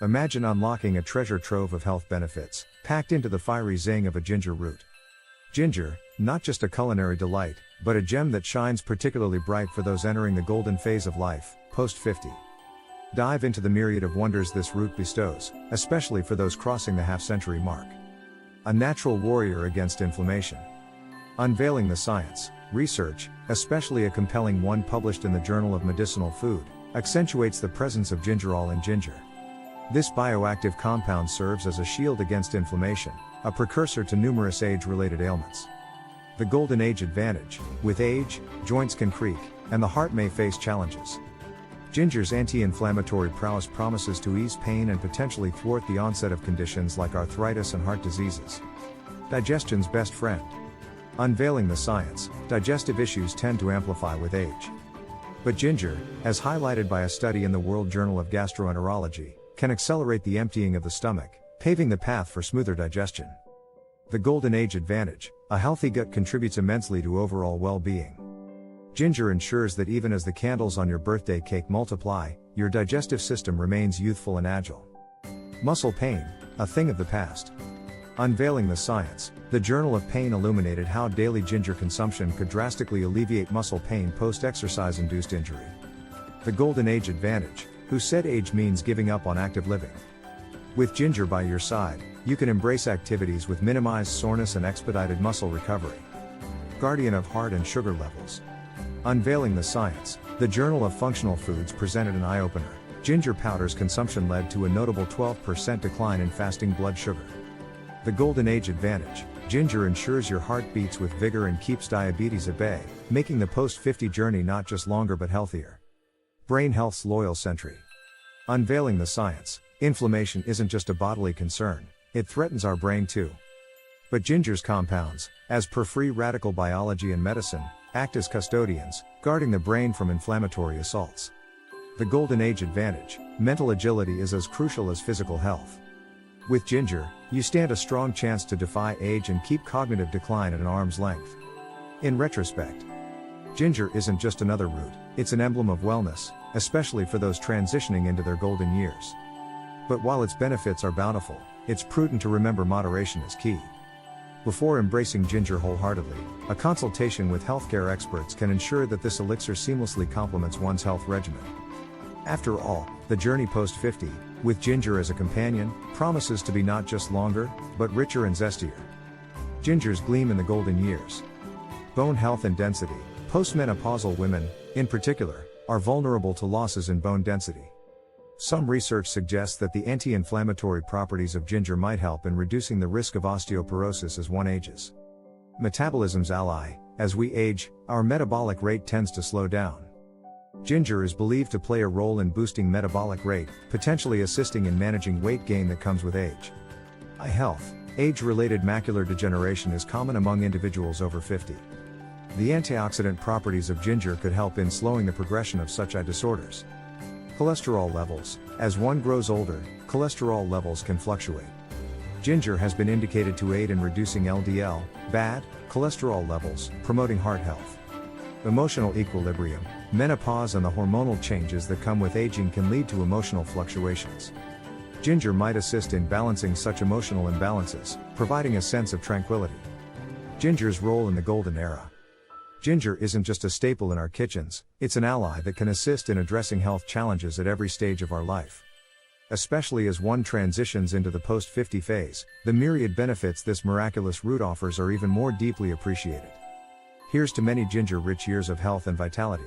Imagine unlocking a treasure trove of health benefits, packed into the fiery zing of a ginger root. Ginger, not just a culinary delight, but a gem that shines particularly bright for those entering the golden phase of life, post-50. Dive into the myriad of wonders this root bestows, especially for those crossing the half-century mark. A natural warrior against inflammation. Unveiling the science, research, especially a compelling one published in the Journal of Medicinal Food, accentuates the presence of gingerol in ginger. This bioactive compound serves as a shield against inflammation, a precursor to numerous age-related ailments. The golden age advantage: with age, joints can creak, and the heart may face challenges. Ginger's anti-inflammatory prowess promises to ease pain and potentially thwart the onset of conditions like arthritis and heart diseases. Digestion's best friend. Unveiling the science, digestive issues tend to amplify with age. But ginger, as highlighted by a study in the World Journal of Gastroenterology, can accelerate the emptying of the stomach, paving the path for smoother digestion. The golden age advantage: a healthy gut contributes immensely to overall well-being. Ginger ensures that even as the candles on your birthday cake multiply, your digestive system remains youthful and agile. Muscle pain, a thing of the past. Unveiling the science, the Journal of Pain illuminated how daily ginger consumption could drastically alleviate muscle pain post-exercise-induced injury. The golden age advantage: who said age means giving up on active living? With ginger by your side, you can embrace activities with minimized soreness and expedited muscle recovery. Guardian of heart and sugar levels. Unveiling the science, the Journal of Functional Foods presented an eye-opener. Ginger powder's consumption led to a notable 12% decline in fasting blood sugar. The golden age advantage: ginger ensures your heart beats with vigor and keeps diabetes at bay, making the post-50 journey not just longer but healthier. Brain health's loyal sentry. Unveiling the science, inflammation isn't just a bodily concern, it threatens our brain too. But ginger's compounds, as per free radical biology and medicine, act as custodians, guarding the brain from inflammatory assaults. The golden age advantage: mental agility is as crucial as physical health. With ginger, you stand a strong chance to defy age and keep cognitive decline at an arm's length. In retrospect, ginger isn't just another root, it's an emblem of wellness, especially for those transitioning into their golden years. But while its benefits are bountiful, it's prudent to remember moderation is key. Before embracing ginger wholeheartedly, a consultation with healthcare experts can ensure that this elixir seamlessly complements one's health regimen. After all, the journey post-50, with ginger as a companion, promises to be not just longer, but richer and zestier. Gingers gleam in the golden years. Bone health and density. Postmenopausal women, in particular, are vulnerable to losses in bone density. Some research suggests that the anti-inflammatory properties of ginger might help in reducing the risk of osteoporosis as one ages. Metabolism's ally: as we age, our metabolic rate tends to slow down. Ginger is believed to play a role in boosting metabolic rate, potentially assisting in managing weight gain that comes with age. Eye health. Age-related macular degeneration is common among individuals over 50. The antioxidant properties of ginger could help in slowing the progression of such eye disorders. Cholesterol levels. As one grows older, cholesterol levels can fluctuate. Ginger has been indicated to aid in reducing LDL, bad cholesterol levels, promoting heart health. Emotional equilibrium. Menopause and the hormonal changes that come with aging can lead to emotional fluctuations. Ginger might assist in balancing such emotional imbalances, providing a sense of tranquility. Ginger's role in the golden era. Ginger isn't just a staple in our kitchens, it's an ally that can assist in addressing health challenges at every stage of our life. Especially as one transitions into the post-50 phase, the myriad benefits this miraculous root offers are even more deeply appreciated. Here's to many ginger-rich years of health and vitality.